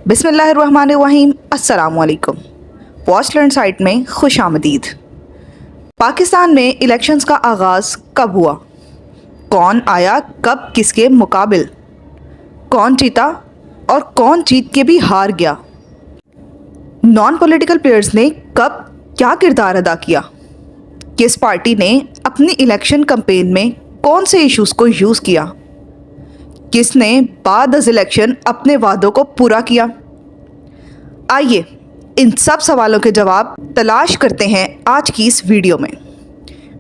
बिस्मिल्लाहिर्रहमानिर्रहीम। अस्सलामुअलैकुम। Watch learn site में खुश आमदीद। पाकिस्तान में इलेक्शंस का आगाज़ कब हुआ? कौन आया कब किसके मुकाबिल? कौन जीता और कौन जीत के भी हार गया? नॉन पॉलिटिकल प्लेयर्स ने कब क्या किरदार अदा किया? किस पार्टी ने अपनी इलेक्शन कैंपेन में कौन से इश्यूज़ को यूज़ किया? किसने बाद इलेक्शन अपने वादों को पूरा किया? आइए इन सब सवालों के जवाब तलाश करते हैं आज की इस वीडियो में।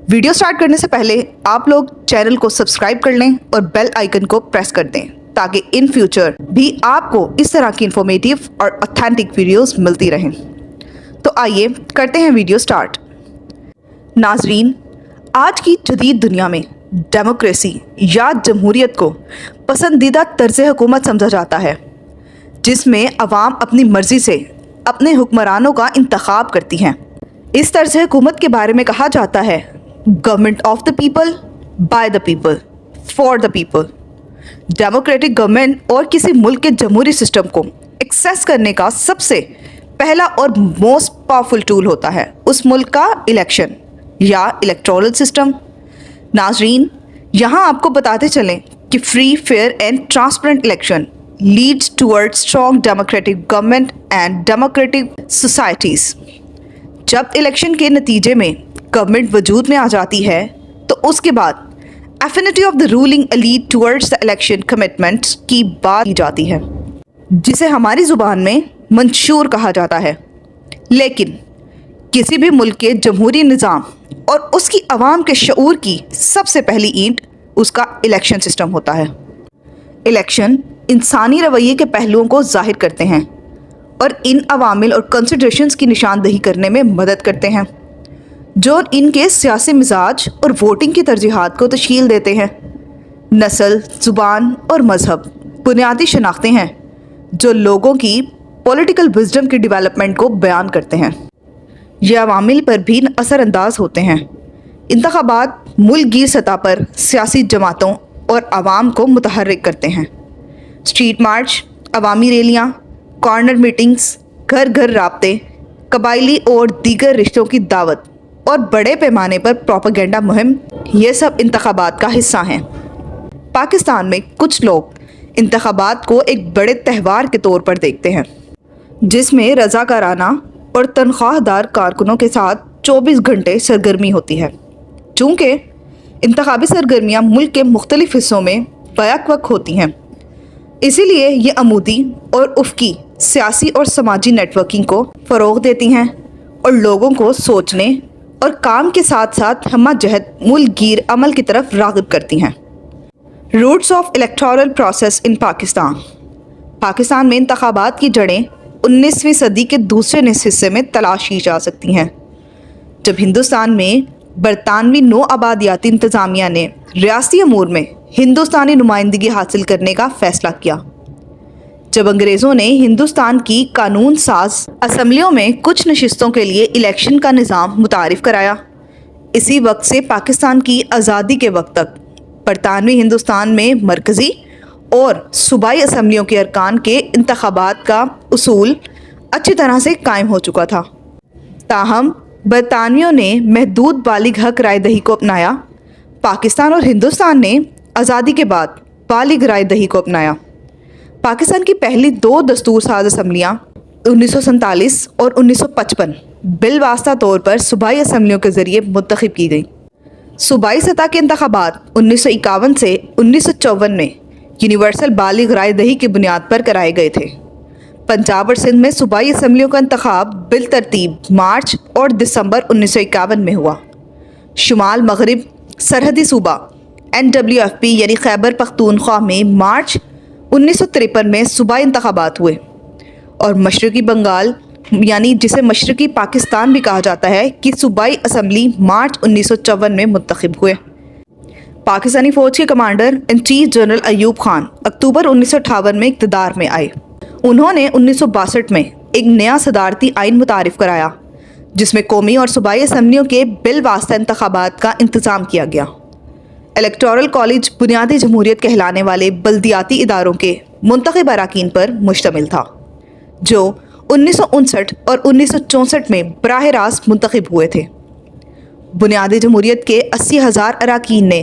वीडियो स्टार्ट करने से पहले आप लोग चैनल को सब्सक्राइब कर लें और बेल आइकन को प्रेस कर दें ताकि इन फ्यूचर भी आपको इस तरह की इंफॉर्मेटिव और ऑथेंटिक वीडियोस मिलती रहें। तो आइए करते हैं वीडियो स्टार्ट। नाजरीन, आज की जदीद दुनिया में डेमोक्रेसी या जमहूरियत को पसंदीदा तर्ज़ हुकूमत समझा जाता है, जिसमें अवाम अपनी मर्ज़ी से अपने हुक्मरानों का इंतखाब करती हैं। इस तर्ज़ हुकूमत के बारे में कहा जाता है government of the people, by the people, for the people. Democratic government और किसी मुल्क के जमहूरी सिस्टम को एक्सेस करने का सबसे पहला और मोस्ट पावरफुल टूल होता है उस मुल्क का इलेक्शन या इलेक्टोरल सिस्टम। नाजरीन, यहाँ आपको बताते चलें कि free, fair and transparent election leads towards strong democratic government and democratic societies. जब इलेक्शन के नतीजे में गवर्नमेंट वजूद में आ जाती है तो उसके बाद affinity of the ruling elite towards the election commitments की बात की जाती है, जिसे हमारी ज़ुबान में मंशूर कहा जाता है। लेकिन किसी भी मुल्क के जमहूरी निज़ाम और उसकी आवाम के शऊर की सबसे पहली ईंट उसका इलेक्शन सिस्टम होता है। इलेक्शन इंसानी रवैये के पहलुओं को जाहिर करते हैं और इन अवामिल और कंसिडरेशंस की निशानदही करने में मदद करते हैं जो इनके सियासी मिजाज और वोटिंग की तरजीहात को तश्कील देते हैं। नस्ल, ज़ुबान और मज़हब बुनियादी शनाख्तें हैं जो लोगों की पॉलिटिकल विजडम की डेवलपमेंट को बयान करते हैं। ये अवामिल पर भी असरअंदाज होते हैं। इंतखाबात मुल्क गिर सतह पर सियासी जमातों और आवाम को मुतहर्रिक करते हैं। स्ट्रीट मार्च, अवामी रैलियाँ, कॉर्नर मीटिंग्स, घर घर राब्ते, कबायली और दीगर रिश्तों की दावत और बड़े पैमाने पर प्रोपेगेंडा मुहिम, ये सब इंतखाबात का हिस्सा हैं। पाकिस्तान में कुछ लोग इंतखाबात को एक बड़े त्यौहार के तौर पर देखते हैं, जिसमें रज़ाकाराना और तनख्वाहदार कारकुनों के साथ 24 घंटे सरगर्मी होती है। चूँकि इंतखाबी सरगर्मियाँ मुल्क के मुख्तलिफ हिस्सों में बैक वक्त होती हैं, इसीलिए ये अमूदी और उफ़की सियासी और समाजी नेटवर्किंग को फ़रोग़ देती हैं और लोगों को सोचने और काम के साथ साथ हमजहत मुल्क गिर अमल की तरफ राग़िब करती हैं। Roots of electoral process in Pakistan. Pakistan में इंतखाबात की जड़ें 19वीं सदी के दूसरे हिस्से में तलाश की जा सकती हैं, जब हिंदुस्तान में बरतानवी नो आबादियाती इंतज़ामिया ने रियासती अमूर में हिंदुस्तानी नुमाइंदगी हासिल करने का फ़ैसला किया। जब अंग्रेज़ों ने हिंदुस्तान की कानून साज असम्बलियों में कुछ नशिस्तों के लिए इलेक्शन का निज़ाम मुतारिफ़ कराया, इसी वक्त से पाकिस्तान की आज़ादी के वक्त तक बरतानवी हिंदुस्तान में मरकज़ी और सूबाई असम्बलियों के अरकान के इंतखाबात का उसूल अच्छी तरह से कायम हो चुका था। ताहम बरतानवियों ने महदूद बालिग हक राय दही को अपनाया। पाकिस्तान और हिंदुस्तान ने आज़ादी के बाद बालिग राय दही को अपनाया। पाकिस्तान की पहली 2 दस्तूर साज असम्बलियाँ 1947 और 1955 बिलवास्ता तौर पर सूबाई असम्बलियों के ज़रिए मुंतखब की गई। सूबाई सतह के इंतखाबात 1951 से 1954 में यूनिवर्सल बालिग राय दही की बुनियाद पर कराए गए थे। पंजाब और सिंध में सूबाई असम्बलियों का इंतखाब बिल तरतीब मार्च और दिसंबर 1951 में हुआ। शुमाल मगरिब सरहदी सूबा NWFP यानी खैबर पख्तूनख्वा में मार्च 1953 में सूबाई इंतखाबात हुए और मशरक़ी बंगाल यानी जिसे मशरक़ी पाकिस्तान भी कहा जाता है कि सूबाई असम्बली मार्च 1954 में मुंतखब हुए। पाकिस्तानी फ़ौज के commander in chief general Ayub Khan अक्टूबर 1958 में इक़्तिदार में आए। उन्होंने 1962 में एक नया सदारती आइन मुतारिफ़ कराया, जिसमें कौमी और सूबाई असम्बलियों के बिल वास्ता इंतखाबात का इंतज़ाम किया गया। इलेक्टोरल कॉलेज बुनियादी जमहूरियत कहलाने वाले बल्दियाती इदारों के मुंतखब अरकान पर मुश्तमिल था। جو 1959 اور 1964 میں براہ راست منتخب ہوئے تھے۔ بنیادی جمہوریت کے 80,000 اراکین نے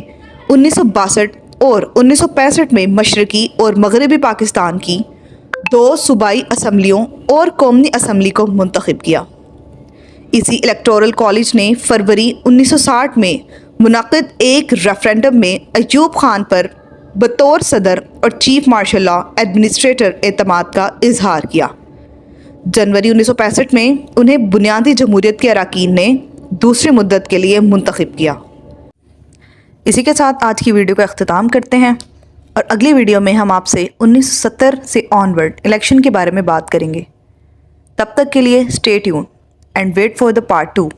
1962 اور 1965 میں مشرقی اور مغربی پاکستان کی 2 صوبائی اسمبلیوں اور قومی اسمبلی کو منتخب کیا۔ اسی الیکٹورل کالج نے فروری 1960 میں منعقد ایک ریفرینڈم میں ایوب خان پر بطور صدر اور چیف مارشل لا ایڈمنسٹریٹر اعتماد کا اظہار کیا۔ جنوری 1965 میں انہیں بنیادی جمہوریت کے اراکین نے دوسری مدت کے لیے منتخب کیا۔ اسی کے ساتھ آج کی ویڈیو کا اختتام کرتے ہیں، اور اگلی ویڈیو میں ہم آپ سے 1970 سے آنورڈ الیکشن کے بارے میں بات کریں گے۔ تب تک کے لیے stay tune and wait for the part 2۔